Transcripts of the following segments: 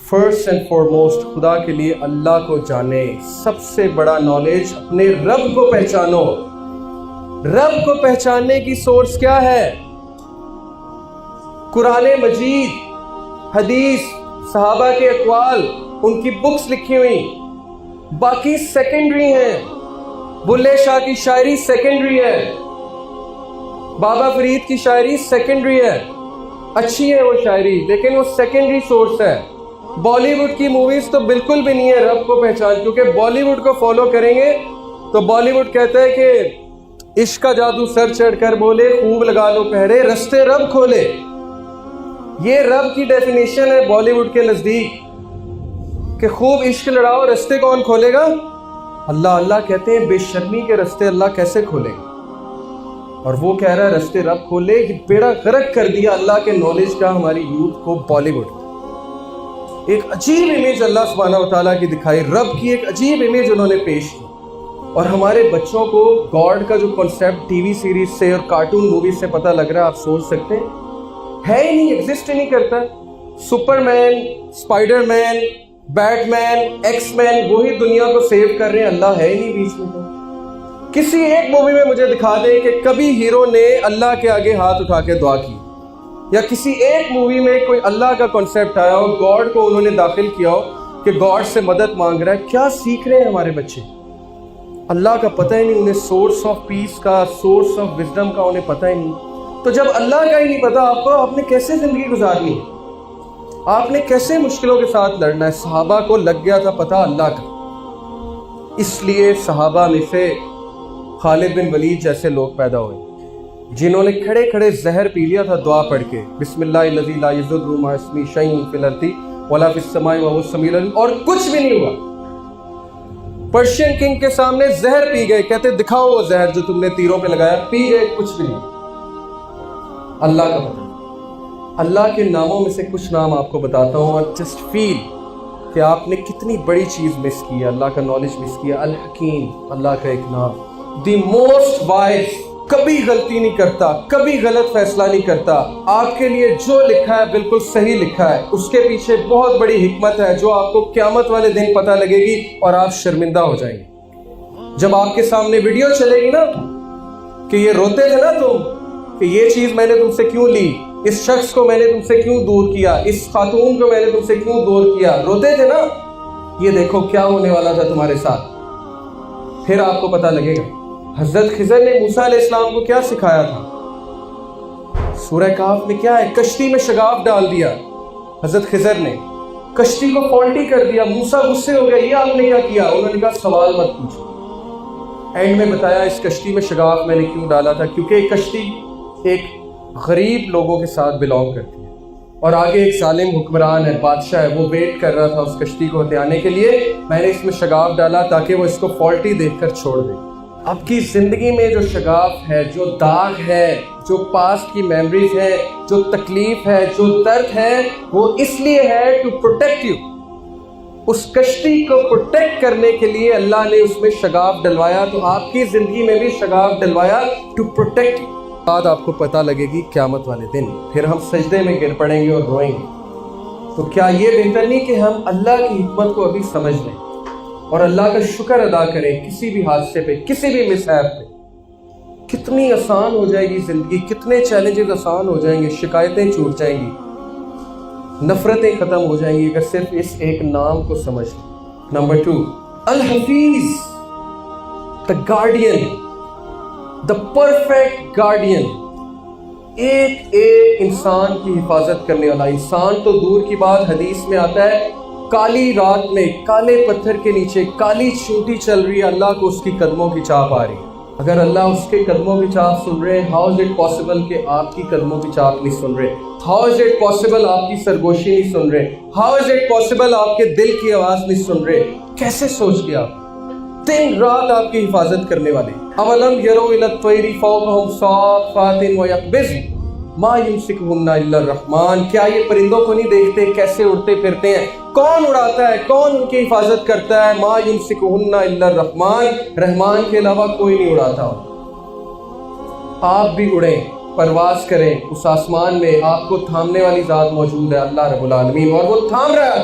First and foremost خدا کے لیے اللہ کو جانے. سب سے بڑا نالج اپنے رب کو پہچانو. رب کو پہچاننے کی سورس کیا ہے؟ قرآن مجید، حدیث، صحابہ کے اقوال، ان کی بکس لکھی ہوئی. باقی سیکنڈری ہیں. بلے شاہ کی شاعری سیکنڈری ہے، بابا فرید کی شاعری سیکنڈری ہے. اچھی ہے وہ شاعری، لیکن وہ سیکنڈری سورس ہے. بالی ووڈ کی موویز تو بالکل بھی نہیں ہے رب کو پہچان، کیونکہ بالی ووڈ کو فالو کریں گے تو بالی ووڈ کہتا ہے کہ عشق کا جادو سر چڑھ کر بولے، خوب لگا لو پہرے، رستے رب کھولے. یہ رب کی ڈیفینیشن ہے بالی ووڈ کے نزدیک کہ خوب عشق لڑاؤ، رستے کون کھولے گا؟ اللہ. اللہ کہتے ہیں بے شرمی کے رستے اللہ کیسے کھولے گا؟ اور وہ کہہ رہا ہے رستے رب کھولے. یہ بیڑا غرق کر دیا اللہ کے نالج کا ہماری یوتھ کو بالی ووڈ. ایک عجیب امیج اللہ سبحانہ و تعالیٰ کی دکھائی، رب کی ایک عجیب امیج انہوں نے پیش کی. اور ہمارے بچوں کو گاڈ کا جو کنسیپٹ ٹی وی سیریز سے اور کارٹون موویز سے پتہ لگ رہا ہے، آپ سوچ سکتے ہیں ہے ہی نہیں، ایگزسٹ ہی نہیں کرتا. سپر مین، اسپائڈر مین، بیٹ مین، ایکس مین وہی دنیا کو سیو کر رہے ہیں، اللہ ہے ہی نہیں بیچ میں. کسی ایک مووی میں مجھے دکھا دیں کہ کبھی ہیرو نے اللہ کے آگے ہاتھ اٹھا کے دعا کی، یا کسی ایک مووی میں کوئی اللہ کا کنسیپٹ آیا ہو، گاڈ کو انہوں نے داخل کیا ہو کہ گاڈ سے مدد مانگ رہا ہے. کیا سیکھ رہے ہیں ہمارے بچے؟ اللہ کا پتہ ہی نہیں انہیں، سورس آف پیس کا، سورس آف وزڈم کا انہیں پتہ ہی نہیں. تو جب اللہ کا ہی نہیں پتا آپ نے کیسے زندگی گزارنی ہے؟ آپ نے کیسے مشکلوں کے ساتھ لڑنا ہے؟ صحابہ کو لگ گیا تھا پتہ اللہ کا، اس لیے صحابہ میں سے خالد بن ولید جیسے لوگ پیدا ہوئے جنہوں نے کھڑے کھڑے زہر پی لیا تھا دعا پڑھ کے، بسم اللہ الذی لا یضر مع اسمہ شیء فی الارض ولا فی السماء وهو السمیع العلیم، اور کچھ بھی نہیں ہوا. پرشین کنگ کے سامنے زہر پی گئے، کہتے دکھاؤ وہ زہر جو تم نے تیروں پہ لگایا، پی گئے، کچھ بھی نہیں. اللہ کا پتہ. اللہ کے ناموں میں سے کچھ نام آپ کو بتاتا ہوں، اور جسٹ فیل کہ آپ نے کتنی بڑی چیز مس کی ہے، اللہ کا نالج مس کیا. الحکیم اللہ کا ایک نام، دی موسٹ وائز، کبھی غلطی نہیں کرتا، کبھی غلط فیصلہ نہیں کرتا. آپ کے لیے جو لکھا ہے بالکل صحیح لکھا ہے، اس کے پیچھے بہت بڑی حکمت ہے جو آپ کو قیامت والے دن پتہ لگے گی اور آپ شرمندہ ہو جائیں گے. جب آپ کے سامنے ویڈیو چلے گی نا کہ یہ روتے تھے نا تم کہ یہ چیز میں نے تم سے کیوں لی، اس شخص کو میں نے تم سے کیوں دور کیا، اس خاتون کو میں نے تم سے کیوں دور کیا، روتے تھے نا، یہ دیکھو کیا ہونے والا تھا تمہارے ساتھ. پھر آپ کو پتہ لگے گا. حضرت خضر نے موسیٰ علیہ السلام کو کیا سکھایا تھا؟ سورہ کہف میں کیا ہے؟ کشتی میں شگاف ڈال دیا. حضرت خضر نے کشتی کو فالٹی کر دیا. موسیٰ غصے ہو گئے، یہ آپ نے کیا کیا؟ انہوں نے کہا سوال مت پوچھو. اینڈ میں بتایا اس کشتی میں شگاف میں نے کیوں ڈالا تھا، کیونکہ ایک کشتی ایک غریب لوگوں کے ساتھ بلانگ کرتی ہے، اور آگے ایک ظالم حکمران ہے، بادشاہ ہے، وہ ویٹ کر رہا تھا اس کشتی کو ہتھیانے کے لیے. میں نے اس میں شگاف ڈالا تاکہ وہ اس کو فالٹی دیکھ کر چھوڑ دے. آپ کی زندگی میں جو شگاف ہے، جو داغ ہے، جو پاسٹ کی میموریز ہے، جو تکلیف ہے، جو درد ہے، وہ اس لیے ہے ٹو پروٹیکٹ یو. اس کشتی کو پروٹیکٹ کرنے کے لیے اللہ نے اس میں شگاف ڈلوایا. تو آپ کی زندگی میں بھی شگاف ڈلوایا ٹو پروٹیکٹ یو. بعد آپ کو پتہ لگے گی قیامت والے دن، پھر ہم سجدے میں گر پڑیں گے اور روئیں گے. تو کیا یہ بہتر نہیں کہ ہم اللہ کی حکمت کو ابھی سمجھ لیں اور اللہ کا شکر ادا کریں کسی بھی حادثے پہ، کسی بھی مس ہیپ پہ؟ کتنی آسان ہو جائے گی زندگی، کتنے چیلنجز آسان ہو جائیں گے، شکایتیں چھوٹ جائیں گی، نفرتیں ختم ہو جائیں گی اگر صرف اس ایک نام کو سمجھ لیں. Number 2، Hafeez, the guardian, the perfect guardian. ایک انسان کی حفاظت کرنے والا. انسان تو دور کی بات، حدیث میں آتا ہے کالی رات میں کالے پتھر کے نیچے کالی چونٹی چل رہی ہے، اللہ کو اس کی قدموں کی چاپ آ رہی ہے. اگر اللہ اس کے قدموں کی چاپ سن رہے ہیں، ہاؤ از اٹ پاسبل کہ آپ کی قدموں کی چاپ نہیں سن رہے؟ ہاؤ از اٹ پاسبل آپ کی سرگوشی نہیں سن رہے؟ ہاؤ از اٹ پاسبل آپ کے دل کی آواز نہیں سن رہے؟ کیسے سوچ گیا؟ دن رات آپ کی حفاظت کرنے والے. اولم یروا الی الطیر فوقہم صافات ویقبضن ما یمسکہن الا الرحمن. کیا یہ پرندوں کو نہیں دیکھتے کیسے اڑتے پھرتے ہیں؟ کون اڑاتا ہے؟ کون ان کی حفاظت کرتا ہے؟ ما یمسکہن الا الرحمن، رحمان کے علاوہ کوئی نہیں اڑاتا. آپ بھی اڑیں، پرواز کریں، اس آسمان میں آپ کو تھامنے والی ذات موجود ہے، اللہ رب العالمین، اور وہ تھام رہا ہے.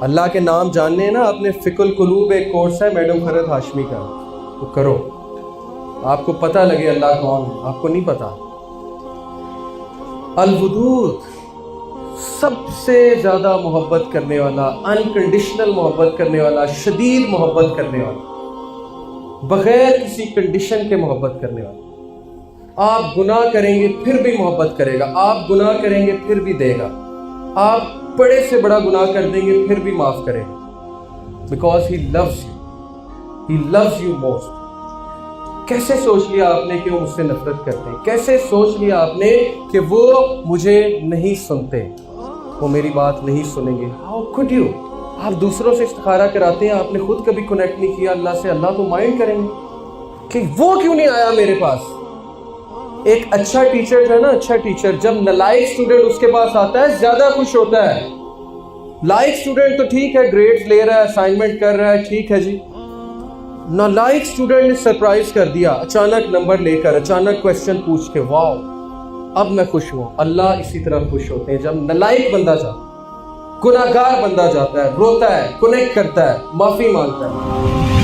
اللہ کے نام جاننے نا، اپنے فقہ القلوب ایک کورس ہے میڈم فرحت ہاشمی کا، تو کرو، آپ کو پتہ لگے اللہ کون ہے، آپ کو نہیں پتا۔ الودود، سب سے زیادہ محبت کرنے والا، انکنڈیشنل محبت کرنے والا، شدید محبت کرنے والا، بغیر کسی کنڈیشن کے محبت کرنے والا۔ آپ گناہ کریں گے پھر بھی محبت کرے گا، آپ گناہ کریں گے پھر بھی دے گا، آپ بڑے سے بڑا گناہ کر دیں گے پھر بھی معاف کرے گا، because he loves you, he loves you most. کیسے سوچ لیا آپ نے کہ وہ مجھ سے نفرت کرتے ہیں؟ کیسے سوچ لیا آپ نے کہ وہ مجھے نہیں سنتے، وہ میری بات نہیں سنیں گے؟ How could you؟ آپ دوسروں سے استخارہ کراتے ہیں، آپ نے خود کبھی کنیکٹ نہیں کیا اللہ سے، اللہ تو مائنڈ کریں گے کہ وہ کیوں نہیں آیا میرے پاس۔ ایک اچھا ٹیچر ہے نا، اچھا ٹیچر جب نالائق اسٹوڈنٹ اس کے پاس آتا ہے زیادہ خوش ہوتا ہے۔ لائق اسٹوڈنٹ تو ٹھیک ہے، گریڈز لے رہا ہے، اسائنمنٹ کر رہا ہے، ٹھیک ہے جی۔ نالائق اسٹوڈنٹ نے سرپرائز کر دیا، اچانک نمبر لے کر، اچانک کویسچن پوچھ کے، واو اب میں خوش ہوں۔ اللہ اسی طرح خوش ہوتے ہیں جب نالائق بندہ جاتا ہے، گناہگار بندہ جاتا ہے، روتا ہے، کنیکٹ کرتا ہے، معافی مانگتا ہے۔